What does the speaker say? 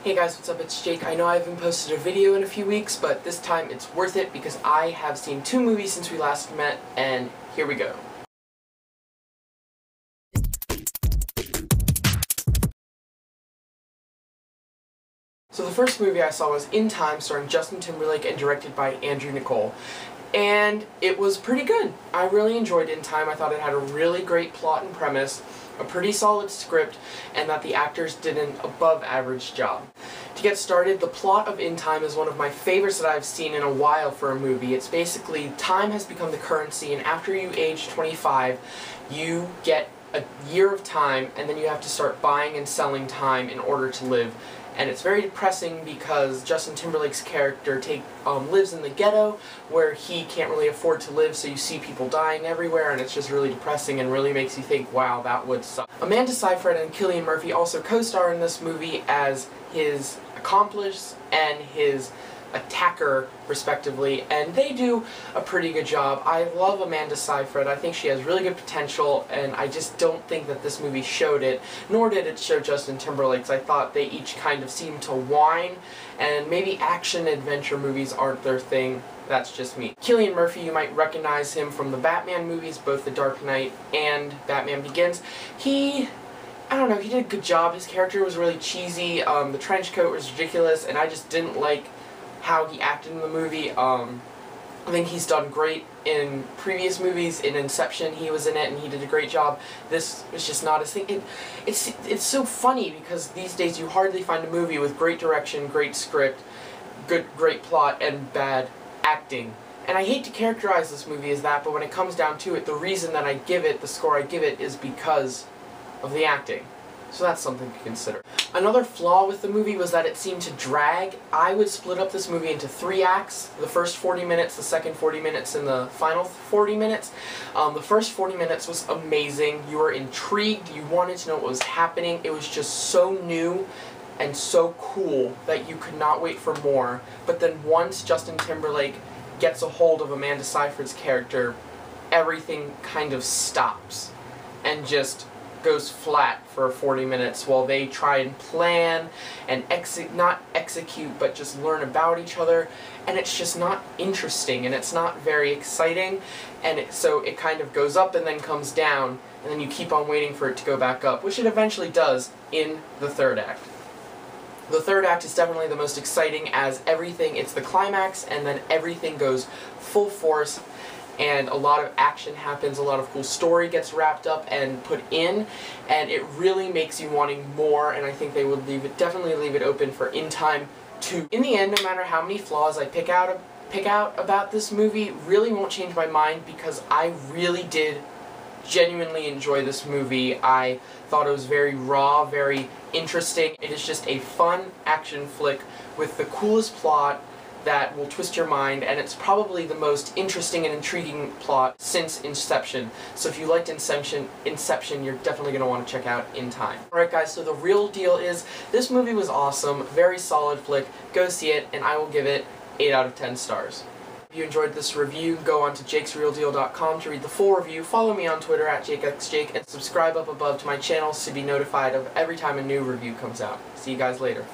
Hey guys, what's up? It's Jake. I know I haven't posted a video in a few weeks, but this time it's worth it because I have seen 2 movies since we last met, and here we go. So the first movie I saw was In Time, starring Justin Timberlake and directed by Andrew Niccol. And it was pretty good. I really enjoyed In Time. I thought it had a really great plot and premise, a pretty solid script, and that the actors did an above-average job. To get started, the plot of In Time is one of my favorites that I've seen in a while for a movie. It's basically, time has become the currency, and after you age 25, you get a year of time, and then you have to start buying and selling time in order to live. And it's very depressing because Justin Timberlake's character lives in the ghetto where he can't really afford to live, so you see people dying everywhere, and it's just really depressing and really makes you think, wow, that would suck. Amanda Seyfried and Cillian Murphy also co-star in this movie as his accomplice and his attacker, respectively, and they do a pretty good job. I love Amanda Seyfried. I think she has really good potential, and I just don't think that this movie showed it, nor did it show Justin Timberlake's. I thought they each kind of seemed to whine, and maybe action-adventure movies aren't their thing. That's just me. Cillian Murphy, you might recognize him from the Batman movies, both The Dark Knight and Batman Begins. I don't know, he did a good job. His character was really cheesy, the trench coat was ridiculous, and I just didn't like how he acted in the movie. I think he's done great in previous movies. In Inception, he was in it, and he did a great job. This was just not his thing. It's so funny, because these days you hardly find a movie with great direction, great script, great plot, and bad acting. And I hate to characterize this movie as that, but when it comes down to it, the reason that I give it the score I give it is because of the acting. So that's something to consider. Another flaw with the movie was that it seemed to drag. I would split up this movie into 3 acts. The first 40 minutes, the second 40 minutes, and the final 40 minutes. The first 40 minutes was amazing. You were intrigued. You wanted to know what was happening. It was just so new and so cool that you could not wait for more. But then once Justin Timberlake gets a hold of Amanda Seyfried's character, everything kind of stops and just goes flat for 40 minutes while they try and plan and not execute, but just learn about each other, and it's just not interesting, and it's not very exciting, and so it kind of goes up and then comes down, and then you keep on waiting for it to go back up, which it eventually does in the 3rd act. The 3rd act is definitely the most exciting, as it's the climax, and then everything goes full force, and a lot of action happens, a lot of cool story gets wrapped up and put in, and it really makes you wanting more, and I think they would definitely leave it open for In Time 2. In the end, no matter how many flaws I pick out about this movie, really won't change my mind, because I really did genuinely enjoy this movie. I thought it was very raw, very interesting. It is just a fun action flick with the coolest plot that will twist your mind, and it's probably the most interesting and intriguing plot since Inception. So if you liked Inception, you're definitely going to want to check out In Time. Alright guys, so the real deal is, this movie was awesome, very solid flick, go see it, and I will give it 8 out of 10 stars. If you enjoyed this review, go on to jakesrealdeal.com to read the full review, follow me on Twitter at JakeXJake, and subscribe up above to my channel to be notified of every time a new review comes out. See you guys later.